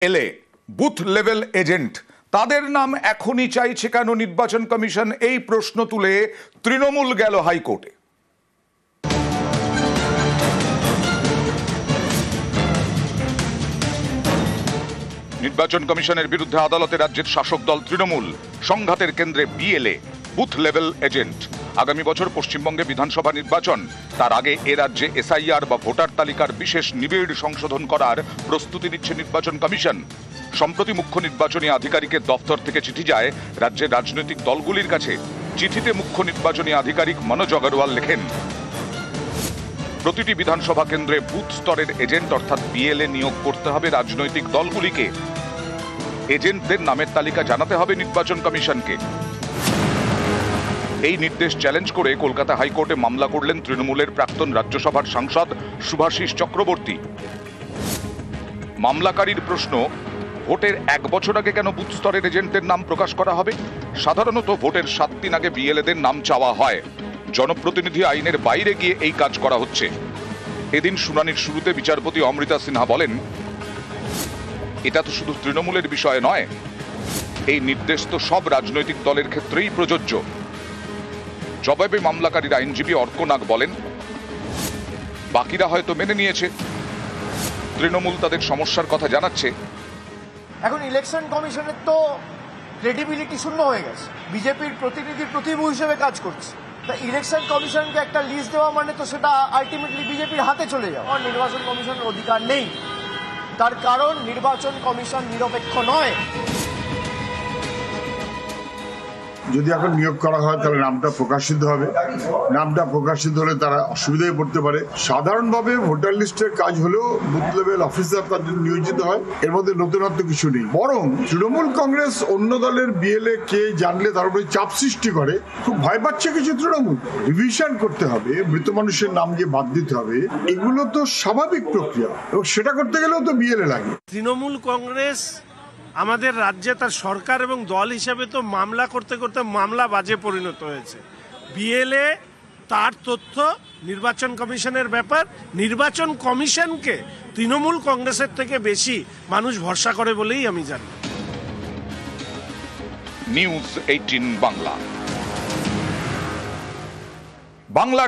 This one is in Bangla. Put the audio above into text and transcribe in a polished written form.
এলে বুথ লেভেল এজেন্ট তাদের নাম এখনই চাইছে কেন নির্বাচন কমিশন? এই প্রশ্ন তুলে তৃণমূল গেল হাইকোর্টে। নির্বাচন কমিশনের বিরুদ্ধে আদালতে রাজ্যের শাসক দল তৃণমূল। সংঘাতের কেন্দ্রে বিএলএ, বুথ লেভেল এজেন্ট। আগামী বছর পশ্চিমবঙ্গে বিধানসভা নির্বাচন, তার আগে এ রাজ্যে এসআইআর বা ভোটার তালিকার বিশেষ নিবিড় সংশোধন করার প্রস্তুতি নিচ্ছে নির্বাচন কমিশন। সম্প্রতি মুখ্য নির্বাচনী আধিকারিকের দফতর থেকে চিঠি যায় রাজ্যের রাজনৈতিক দলগুলির কাছে। চিঠিতে মুখ্য নির্বাচনী আধিকারিক মনোজ আগরওয়াল লেখেন, প্রতিটি বিধানসভা কেন্দ্রে বুথ স্তরের এজেন্ট অর্থাৎ বিএলএ নিয়োগ করতে হবে রাজনৈতিক দলগুলিকে। এজেন্টদের নামের তালিকা জানাতে হবে নির্বাচন কমিশনকে। এই নির্দেশ চ্যালেঞ্জ করে কলকাতা হাইকোর্টে মামলা করলেন তৃণমূলের প্রাক্তন রাজ্যসভার সাংসদ শুভাশিস চক্রবর্তী। মামলাকারীর প্রশ্ন, ভোটের 1 বছর আগে কেন বুথ স্তরের এজেন্টদের নাম প্রকাশ করা হবে? সাধারণত ভোটের 7 দিন আগে বিএলএদের নাম চাওয়া হয়। জনপ্রতিনিধি আইনের বাইরে গিয়ে এই কাজ করা হচ্ছে। এদিন শুনানির শুরুতে বিচারপতি অমৃতা সিনহা বলেন, এটা তো শুধু তৃণমূলের বিষয় নয়, এই নির্দেশ তো সব রাজনৈতিক দলের ক্ষেত্রেই প্রযোজ্য। জবাবে মামলাকারীর আইনজীবী অর্ক নাগ বলেন, বাকিরা হয়তো মেনে নিয়েছে, তৃণমূল তাদের সমস্যার কথা জানাচ্ছে। এখন ইলেকশন কমিশনের তো ক্রেডিবিলিটি শূন্য হয়ে গেছে, বিজেপির প্রতিনিধির প্রতিভূ হিসেবে কাজ করছে। তা ইলেকশন কমিশনকে একটা লিস্ট দেওয়া মানে তো সেটা আলটিমেটলি বিজেপির হাতে চলে যাওয়া। নির্বাচন কমিশনের অধিকার নেই, তার কারণ নির্বাচন কমিশন নিরপেক্ষ নয়। যদি এখন নিয়োগ করা হয় তাহলে নামটা প্রকাশিত হবে, নামটা প্রকাশিত হলে তারা অসুবিধায় পড়তে পারে। সাধারণভাবে ভোটার লিস্টের কাজ হলেও বুথ লেভেল অফিসার তাদের নিয়োজিত হয়, এর মধ্যে নতুনত্ব কিছু নেই। বরং তৃণমূল কংগ্রেস অন্য দলের বিএলএ কে জানলে তার উপরে চাপ সৃষ্টি করে, খুব ভয় পাচ্ছে কিছু তৃণমূল। রিভিশন করতে হবে, মৃত মানুষের নাম যে বাদ দিতে হবে, এগুলো তো স্বাভাবিক প্রক্রিয়া, এবং সেটা করতে গেলেও তো বিএলএ লাগে। তৃণমূল কংগ্রেস আমাদের রাজ্যে তার সরকার এবং দল হিসাবে তো মামলা করতে করতে মামলা বাজে পরিণত হয়েছে। বিএলএ তার তথ্য নির্বাচন কমিশনের ব্যাপার। নির্বাচন কমিশনকে তৃণমূল কংগ্রেসের থেকে বেশি মানুষ ভরসা করে বলেই আমি জানি। নিউজ 18 বাংলা। বাংলার